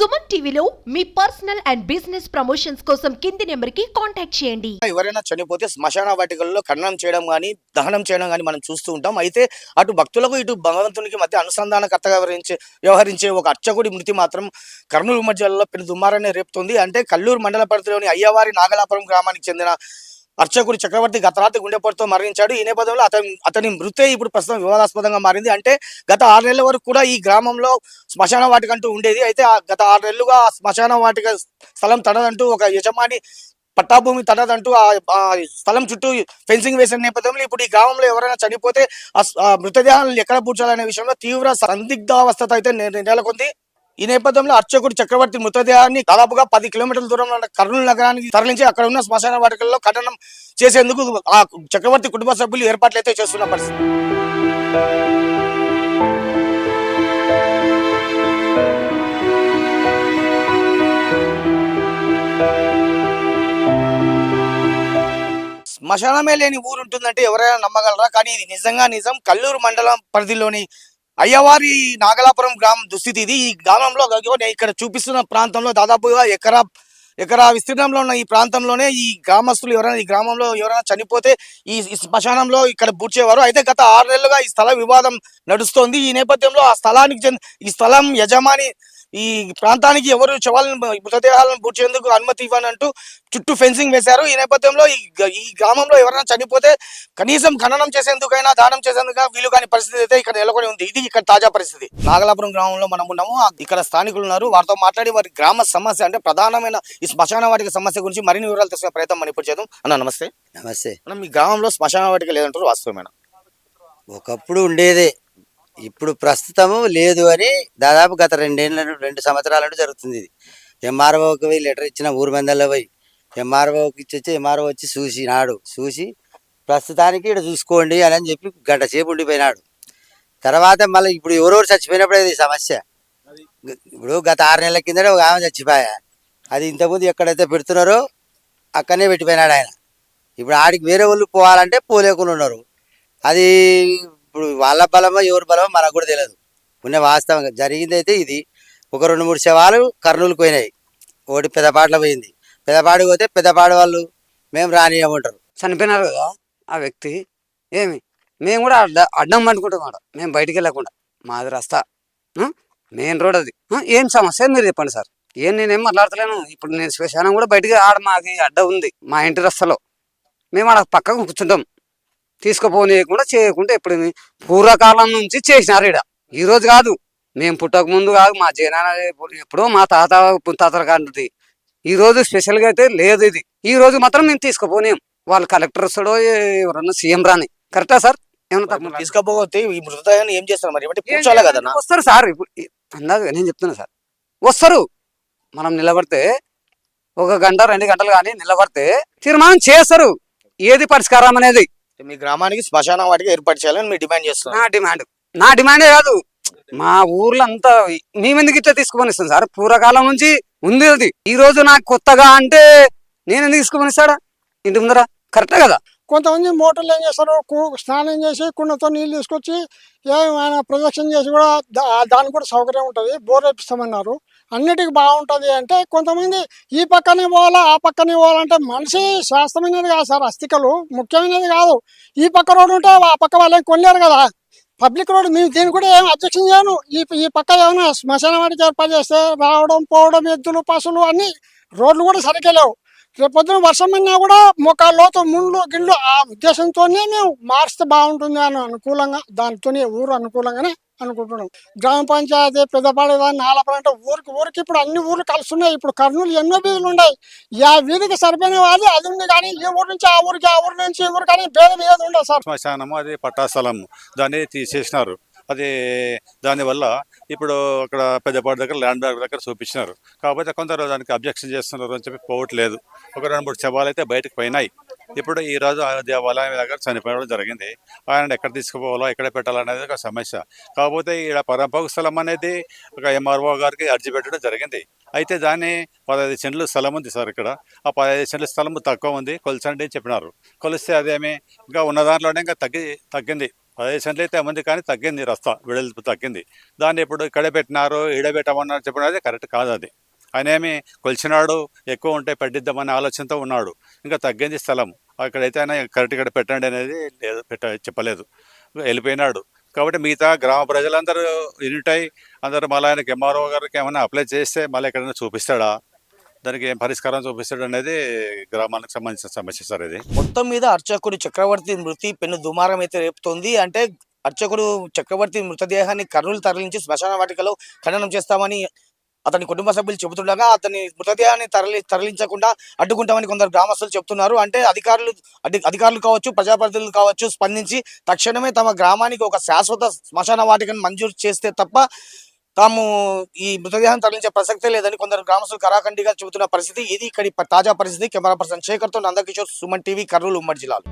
సుమన్ టీవీలో మీ personal and business promotions కోసం కింది నెంబర్కి కాంటాక్ట్ చేయండి. ఎవరైనా చనిపోతే శ్మశాన వాటికల్లో ఖననం చేయడం కానీ దహనం చేయడం కానీ మనం చూస్తూ ఉంటాం. అయితే అటు భక్తులకు ఇటు భగవంతునికి మధ్య అనుసంధానకర్తగా వ్యవహరించే ఒక అర్చకుడి మృతి మాత్రం కర్నూలు మధ్యలో పెను దుమారాన్ని రేపుతోంది. అంటే కల్లూరు మండల పరిధిలోని అయ్యవారి నాగలాపురం గ్రామానికి చెందిన అర్చకుడు చక్రవర్తి గత రాత్రి గుండెపోటుతో మరణించాడు. ఈ నేపథ్యంలో అతని మృతే ఇప్పుడు ప్రస్తుతం వివాదాస్పదంగా మారింది. అంటే గత 6 నెలల వరకు కూడా ఈ గ్రామంలో శ్మశాన వాటిక అంటూ ఉండేది. అయితే గత 6 నెలలుగా శ్మశాన వాటిక స్థలం తనదంటూ ఒక యజమాని పట్టాభూమి తనదంటూ ఆ స్థలం చుట్టూ ఫెన్సింగ్ వేసిన నేపథ్యంలో ఇప్పుడు ఈ గ్రామంలో ఎవరైనా చనిపోతే ఆ మృతదేహాలను ఎక్కడ పూడ్చాలనే విషయంలో తీవ్ర సందిగ్ధావస్థత అయితే నెలకొంది. ఈ నేపథ్యంలో అర్చకుడు చక్రవర్తి మృతదేహాన్ని దాదాపుగా 10 కిలోమీటర్ల దూరంలో ఉన్న కర్నూలు నగరానికి తరలించి అక్కడ ఉన్న శ్మశాన వాటికల్లో ఖననం చేసేందుకు ఆ చక్రవర్తి కుటుంబ సభ్యులు ఏర్పాట్లు అయితే చేస్తున్న పరిస్థితి. శ్మశానమే లేని ఊరు ఉంటుందంటే ఎవరైనా నమ్మగలరా? కానీ ఇది నిజంగా నిజం. కల్లూరు మండలం పరిధిలోని అయ్యవారి నాగలాపురం గ్రామం దుస్థితి ఇది. ఈ గ్రామంలో ఇక్కడ చూపిస్తున్న ప్రాంతంలో దాదాపుగా ఎకరా విస్తీర్ణంలో ఉన్న ఈ ప్రాంతంలోనే ఈ గ్రామస్తులు ఈ గ్రామంలో ఎవరైనా చనిపోతే ఈ శ్మశానంలో ఇక్కడ పూడ్చేవారు. అయితే గత 6 నెలలుగా ఈ స్థల వివాదం నడుస్తోంది. ఈ నేపథ్యంలో ఆ స్థలానికి ఈ స్థలం యజమాని ఈ ప్రాంతానికి ఎవరు మృతదేహాలను పూడ్చేందుకు అనుమతి ఇవ్వనంటూ చుట్టూ ఫెన్సింగ్ వేశారు. ఈ నేపథ్యంలో ఈ గ్రామంలో ఎవరైనా చనిపోతే కనీసం ఖననం చేసేందుకైనా దానం చేసేందుకు వీలు కాని పరిస్థితి అయితే ఇక్కడ నెలకొని ఉంది. ఇది ఇక్కడ తాజా పరిస్థితి. నాగలాపురం గ్రామంలో మనం ఉన్నాము. ఇక్కడ స్థానికులు ఉన్నారు. వారితో మాట్లాడి వారి గ్రామ సమస్య అంటే ప్రధానమైన ఈ శ్మశాన వాటిక సమస్య గురించి మరిన్ని వివరాలు తెలుసుకునే ప్రయత్నం మనం ఇప్పుడు చేద్దాం. అన్న నమస్తే. నమస్తే. మీ గ్రామంలో శ్మశాన వాటిక లేదంటారు, వాస్తవమేనా? ఒకప్పుడు ఉండేదే, ఇప్పుడు ప్రస్తుతము లేదు అని దాదాపు గత 2 సంవత్సరాల నుండి జరుగుతుంది. ఇది ఎంఆర్ఓకి పోయి లెటర్ ఇచ్చిన ఊరు మందల్లో పోయి ఎంఆర్ఓకి ఇచ్చి ఎంఆర్ఓ వచ్చి చూసి ప్రస్తుతానికి ఇక్కడ చూసుకోండి అని చెప్పి గంట సేపు ఉండిపోయినాడు. తర్వాత మళ్ళీ ఇప్పుడు ఎవరెవరు చచ్చిపోయినప్పుడే ఇది సమస్య. ఇప్పుడు గత 6 నెలల కిందనే ఒక ఆమె చచ్చిపోయా. అది ఇంతకుముందు ఎక్కడైతే పెడుతున్నారో అక్కడనే పెట్టిపోయినాడు ఆయన. ఇప్పుడు ఆడికి వేరే వాళ్ళు పోవాలంటే పోలేకుండా ఉన్నారు. అది ఇప్పుడు వాళ్ళ బలమో ఎవరి బలమో మనకు కూడా తెలియదు. ఉన్న వాస్తవంగా జరిగింది అయితే ఇది. ఒక 2-3 శవాలు కర్నూలుకు పోయినాయి. ఒకటి పెద్దపాటలో పోయింది. పెద్దపాడికి పోతే పెద్దపాడు వాళ్ళు మేము రానియమంటారు. చనిపోయినారు కదా ఆ వ్యక్తి. ఏమి మేము కూడా అడ్డం పండుకుంటాం. మేము బయటికి వెళ్ళకుండా మాది రస్తా మెయిన్ రోడ్ అది. ఏం సమస్య మీరు చెప్పండి సార్. నేనేం మాట్లాడతలేను. ఇప్పుడు నేను శ్మశానం కూడా బయటికి మాది అడ్డ ఉంది మా ఇంటి రస్తలో. మేము ఆడ పక్కకు కూర్చుంటాం. తీసుకుపోనీయకుండా చేయకుండా ఎప్పుడు పూర్వకాలం నుంచి చేసినారు. ఇక్కడ ఈ రోజు కాదు, మేము పుట్టక ముందు కాదు, మా జనాన ఎప్పుడో మా తాతల కాంటి. ఈ రోజు స్పెషల్గా అయితే లేదు. ఇది ఈ రోజు మాత్రం మేము తీసుకుపోనేం. వాళ్ళు కలెక్టర్ వస్తాడో ఎవరన్నా సీఎం రాని. కరెక్టా సార్? ఏమన్నా తీసుకపోతే ఈ మృతదేహాన్ని ఏం చేస్తారు మరి? పూడ్చాలి కదా. వస్తారు సార్. ఇప్పుడు అందాక నేను చెప్తున్నా సార్, వస్తారు. మనం నిలబడితే 1 గంట 2 గంటలు కానీ నిలబడితే తీర్మానం చేస్తారు ఏది పరిష్కారం అనేది. మీ గ్రామానికి శ్మశాన వాటిక ఏర్పాటు చేయాలని మీరు డిమాండ్ చేస్తున్నారు? నా డిమాండే కాదు, మా ఊర్లో అంతా మేమెందుకు ఇట్లా తీసుకుని ఇస్తాం సార్? పూర్వకాలం నుంచి ఉంది అది. ఈ రోజు నాకు కొత్తగా అంటే నేను ఎందుకు తీసుకుని ఇస్తాడా ఇంటి ముందర? కరెక్టే కదా. కొంతమంది మోటార్లు ఏం చేస్తారు, స్నానం చేసి కుండతో నీళ్ళు తీసుకొచ్చి ఏమైనా ప్రదక్షిణ చేసి కూడా దానికి కూడా సౌకర్యం ఉంటుంది. బోర్ వేపిస్తామన్నారు. అన్నిటికీ బాగుంటుంది అంటే కొంతమంది ఈ పక్కనే పోవాలా ఆ పక్కనే పోవాలంటే మనిషి శాస్త్రమైనది కాదు సార్. అస్థికలు ముఖ్యమైనది కాదు. ఈ పక్క రోడ్డు ఉంటే ఆ పక్క వాళ్ళని కొనలేరు కదా. Public road. మేము దీన్ని కూడా ఏం అబ్జెక్షన్ చేయను. ఈ పక్క ఏమైనా శ్మశాన వాటికి ఏర్పాటు చేస్తే రావడం పోవడం ఎద్దులు పశువులు అన్ని రోడ్లు కూడా సరిగ్గా లేవు. రేపు పొద్దున వర్షం పడినా కూడా మొక్కల లోతు ముళ్ళు గిళ్ళు ఆ ఉద్దేశంతోనే మేము మార్చితే బాగుంటుంది అని అనుకూలంగా, దానితోనే ఊరు అనుకూలంగానే అనుకుంటున్నాం. గ్రామ పంచాయతీ పెద్దపాడు నాలపల్లి అంటే ఊరికి ఇప్పుడు అన్ని ఊర్లు కలుస్తున్నాయి. ఇప్పుడు కర్నూలు ఎన్నో వీధులు ఉన్నాయి. ఆ వీధికి సరిపోయిన వాళ్ళు అది ఉంది. కానీ ఈ ఊరు నుంచి ఆ ఊరికి, ఆ ఊరి నుంచి ఈ ఊరు కానీ భేదం ఏది ఉండదు సార్. శ్మశానము అది పట్టాస్థలము, దాన్ని తీసేసినారు. అది దానివల్ల ఇప్పుడు అక్కడ పెద్దపాడు దగ్గర ల్యాండ్ బ్యాగ్ దగ్గర చూపించినారు. కాకపోతే కొందరు దానికి అబ్జెక్షన్ చేస్తున్నారు అని చెప్పి పోవట్లేదు. ఒక 2-3 శవాలు అయితే బయటకు పోయినాయి. ఇప్పుడు ఈ రోజు ఆ దేవాలయం దగ్గర చనిపోవడం జరిగింది. ఆయన ఎక్కడ తీసుకుపోవాలో ఎక్కడ పెట్టాలనేది ఒక సమస్య. కాకపోతే ఇక్కడ పరంపక స్థలం అనేది ఒక ఎంఆర్ఓ గారికి అర్జీ పెట్టడం జరిగింది. అయితే దాన్ని 15 సెంట్లు స్థలం ఉంది సార్. ఇక్కడ ఆ 15 సెంట్ల స్థలం తక్కువ ఉంది, కొలిచండి చెప్పినారు. కొలిస్తే అదేమి ఇంకా ఉన్న దాంట్లోనే ఇంకా తగ్గింది. 15 సెంట్లు అయితే అమ్మింది, కానీ తగ్గింది, రస్తా వెడల్పు తగ్గింది. దాన్ని ఇప్పుడు ఇక్కడే పెట్టినారు, ఈడబెట్టమన్నారు చెప్పడం అది కరెక్ట్ కాదు. అది ఆయన ఏమి కొలిచినాడు, ఎక్కువ ఉంటే పెట్టిద్దామనే ఆలోచనతో ఉన్నాడు. ఇంకా తగ్గింది స్థలం, అక్కడైతే ఆయన కరెక్ట్ ఇక్కడ పెట్టండి అనేది లేదు, చెప్పలేదు, వెళ్ళిపోయినాడు. కాబట్టి మిగతా గ్రామ ప్రజలందరూ యూనిట్ అయి అందరూ మళ్ళీ ఆయనకి ఎంఆర్ఓ గారికి ఏమైనా అప్లై చేస్తే మళ్ళీ ఎక్కడైనా చూపిస్తాడా, దానికి ఏం పరిష్కారం చూపిస్తాడు అనేది గ్రామానికి సంబంధించిన సమస్య సార్ ఇది. మొత్తం మీద అర్చకుడు చక్రవర్తి మృతి పెను దుమారం అయితే రేపుతోంది. అంటే అర్చకుడు చక్రవర్తి మృతదేహాన్ని కర్నూలు తరలించి శ్మశాన వాటికలో ఖననం చేస్తామని అతని కుటుంబ సభ్యులు చెబుతుండగా అతని మృతదేహాన్ని తరలించకుండా అడ్డుకుంటామని కొందరు గ్రామస్తులు చెప్తున్నారు. అంటే అధికారులు కావచ్చు, ప్రజాప్రతినిధులు కావచ్చు స్పందించి తక్షణమే తమ గ్రామానికి ఒక శాశ్వత శ్మశాన వాటికను మంజూరు చేస్తే తప్ప తాము ఈ మృతదేహాన్ని తరలించే ప్రసక్తే లేదని కొందరు గ్రామస్తులు కరాఖండిగా చెబుతున్న పరిస్థితి ఇది. ఇక్కడి తాజా పరిస్థితి. కెమెరా పర్సన్ శేఖర్తో నందకిషోర్, సుమన్ టీవీ, కర్నూలు ఉమ్మడి జిల్లాలో.